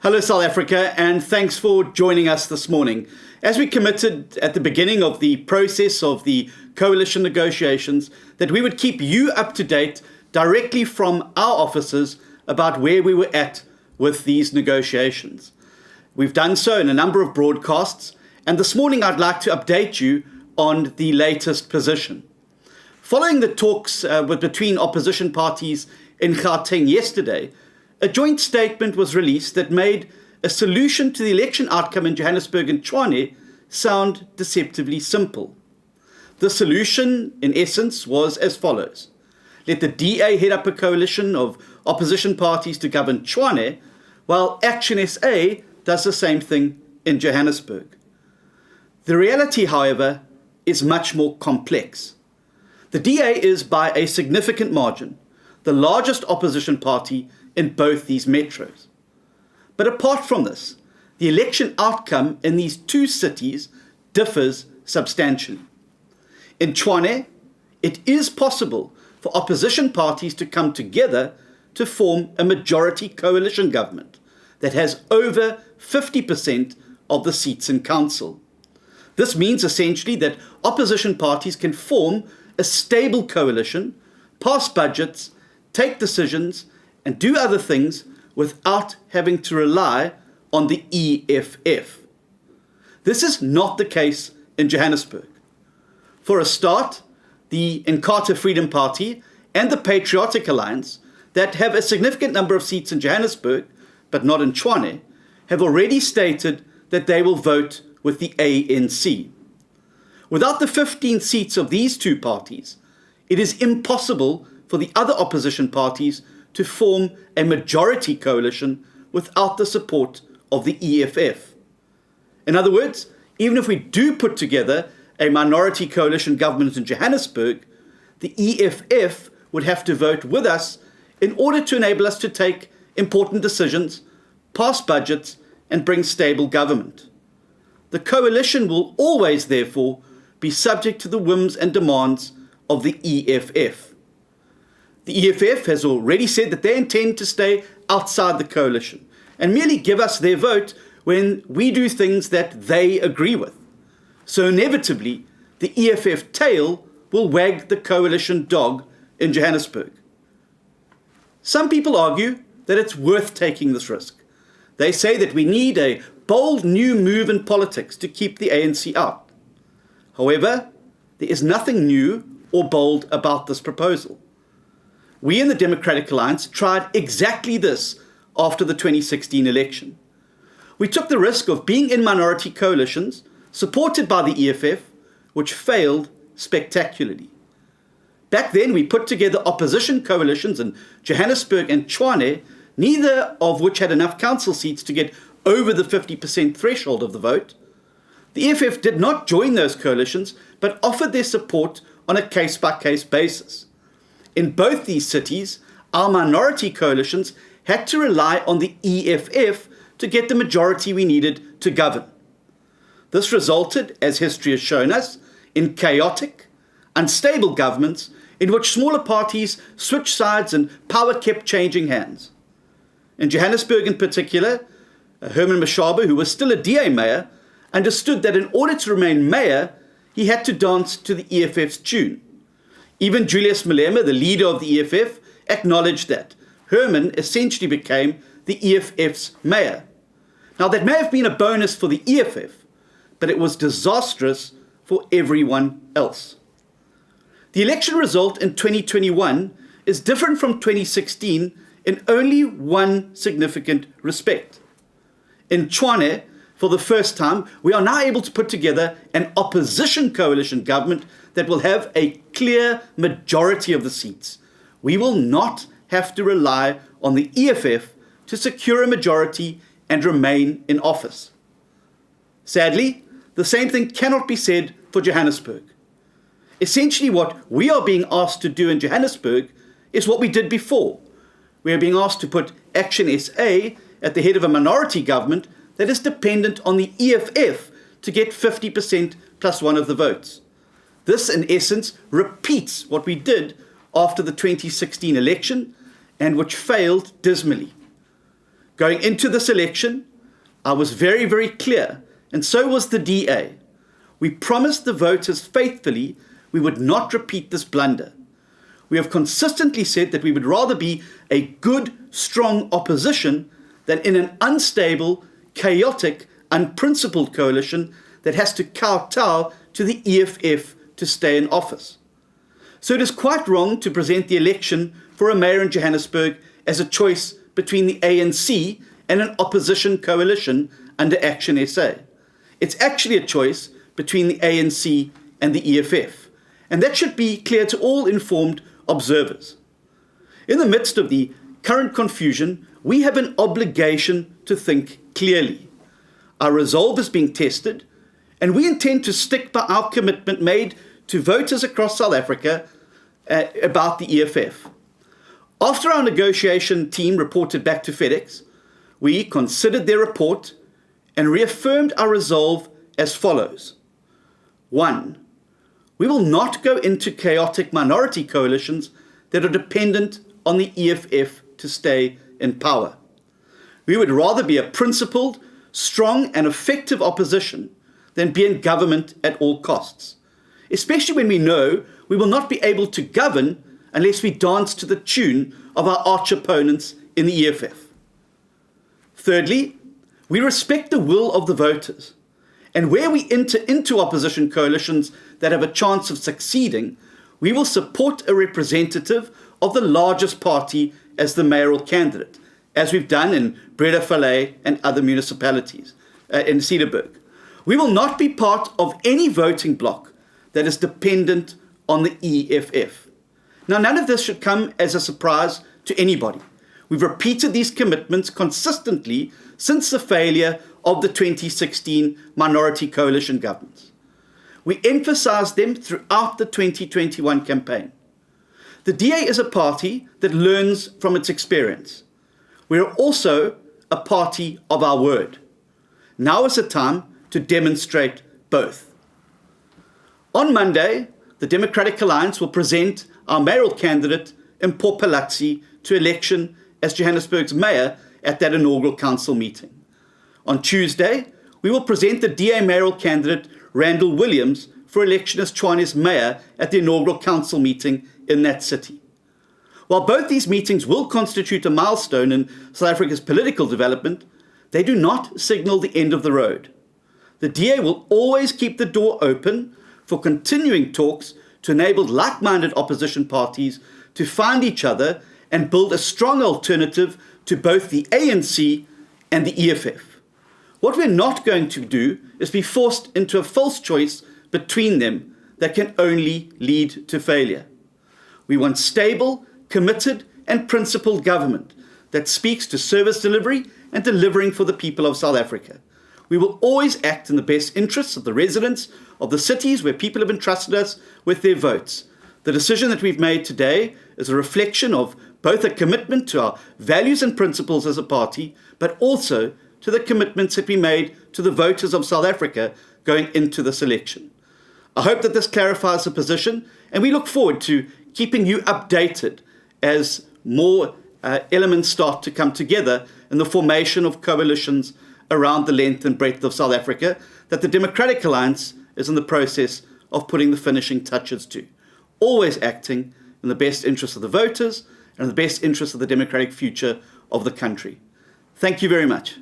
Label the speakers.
Speaker 1: Hello, South Africa, and thanks for joining us this morning. As we committed at the beginning of the process of the coalition negotiations, that we would keep you up to date directly from our offices about where we were at with these negotiations. We've done so in a number of broadcasts, and this morning I'd like to update you on the latest position. Following the talks between opposition parties in Gauteng yesterday, a joint statement was released that made a solution to the election outcome in Johannesburg and Tshwane sound deceptively simple. The solution, in essence, was as follows. Let the DA head up a coalition of opposition parties to govern Tshwane, while Action SA does the same thing in Johannesburg. The reality, however, is much more complex. The DA is, by a significant margin, the largest opposition party in both these metros. But apart from this, the election outcome in these two cities differs substantially. In Tshwane, it is possible for opposition parties to come together to form a majority coalition government that has over 50% of the seats in council. This means essentially that opposition parties can form a stable coalition, pass budgets, take decisions, and do other things without having to rely on the EFF. This is not the case in Johannesburg. For a start, the Inkatha Freedom Party and the Patriotic Alliance, that have a significant number of seats in Johannesburg, but not in Tshwane, have already stated that they will vote with the ANC. Without the 15 seats of these two parties, it is impossible for the other opposition parties to form a majority coalition without the support of the EFF. In other words, even if we do put together a minority coalition government in Johannesburg, the EFF would have to vote with us in order to enable us to take important decisions, pass budgets, and bring stable government. The coalition will always, therefore, be subject to the whims and demands of the EFF. The EFF has already said that they intend to stay outside the coalition and merely give us their vote when we do things that they agree with. So inevitably, the EFF tail will wag the coalition dog in Johannesburg. Some people argue that it's worth taking this risk. They say that we need a bold new move in politics to keep the ANC out. However, there is nothing new or bold about this proposal. We in the Democratic Alliance tried exactly this after the 2016 election. We took the risk of being in minority coalitions supported by the EFF, which failed spectacularly. Back then, we put together opposition coalitions in Johannesburg and Tshwane, neither of which had enough council seats to get over the 50% threshold of the vote. The EFF did not join those coalitions, but offered their support on a case-by-case basis. In both these cities, our minority coalitions had to rely on the EFF to get the majority we needed to govern. This resulted, as history has shown us, in chaotic, unstable governments in which smaller parties switched sides and power kept changing hands. In Johannesburg in particular, Herman Mashaba, who was still a DA mayor, understood that in order to remain mayor, he had to dance to the EFF's tune. Even Julius Malema, the leader of the EFF, acknowledged that Herman essentially became the EFF's mayor. Now, that may have been a bonus for the EFF, but it was disastrous for everyone else. The election result in 2021 is different from 2016 in only one significant respect. In Tshwane, for the first time, we are now able to put together an opposition coalition government that will have a clear majority of the seats. We will not have to rely on the EFF to secure a majority and remain in office. Sadly, the same thing cannot be said for Johannesburg. Essentially, what we are being asked to do in Johannesburg is what we did before. We are being asked to put Action SA at the head of a minority government that is dependent on the EFF to get 50% plus one of the votes. This, in essence, repeats what we did after the 2016 election and which failed dismally. Going into this election, I was very, very clear, and so was the DA. We promised the voters faithfully we would not repeat this blunder. We have consistently said that we would rather be a good, strong opposition than in an unstable, chaotic, unprincipled coalition that has to kowtow to the EFF to stay in office. So it is quite wrong to present the election for a mayor in Johannesburg as a choice between the ANC and an opposition coalition under Action SA. It's actually a choice between the ANC and the EFF, and that should be clear to all informed observers. In the midst of the current confusion, we have an obligation to think clearly. Our resolve is being tested, and we intend to stick by our commitment made to voters across South Africa about the EFF. After our negotiation team reported back to FedEx, we considered their report and reaffirmed our resolve as follows. 1. We will not go into chaotic minority coalitions that are dependent on the EFF to stay in power. We would rather be a principled, strong and effective opposition than be in government at all costs, especially when we know we will not be able to govern unless we dance to the tune of our arch opponents in the EFF. Thirdly, we respect the will of the voters, and where we enter into opposition coalitions that have a chance of succeeding, we will support a representative of the largest party as the mayoral candidate, as we've done in Breedevallei and other municipalities in Cedarburg. We will not be part of any voting bloc that is dependent on the EFF. Now, none of this should come as a surprise to anybody. We've repeated these commitments consistently since the failure of the 2016 minority coalition governments. We emphasized them throughout the 2021 campaign. The DA is a party that learns from its experience. We are also a party of our word. Now is the time to demonstrate both. On Monday, the Democratic Alliance will present our mayoral candidate, Mpho Phalatse, to election as Johannesburg's mayor at that inaugural council meeting. On Tuesday, we will present the DA mayoral candidate, Randall Williams, for election as Tshwane's mayor at the inaugural council meeting in that city. While both these meetings will constitute a milestone in South Africa's political development, they do not signal the end of the road. The DA will always keep the door open for continuing talks to enable like-minded opposition parties to find each other and build a strong alternative to both the ANC and the EFF. What we're not going to do is be forced into a false choice between them that can only lead to failure. We want stable, committed and principled government that speaks to service delivery and delivering for the people of South Africa. We will always act in the best interests of the residents of the cities where people have entrusted us with their votes. The decision that we've made today is a reflection of both a commitment to our values and principles as a party, but also to the commitments that we made to the voters of South Africa going into this election. I hope that this clarifies the position, and we look forward to keeping you updated as more elements start to come together in the formation of coalitions around the length and breadth of South Africa that the Democratic Alliance is in the process of putting the finishing touches to, always acting in the best interest of the voters and in the best interest of the democratic future of the country. Thank you very much.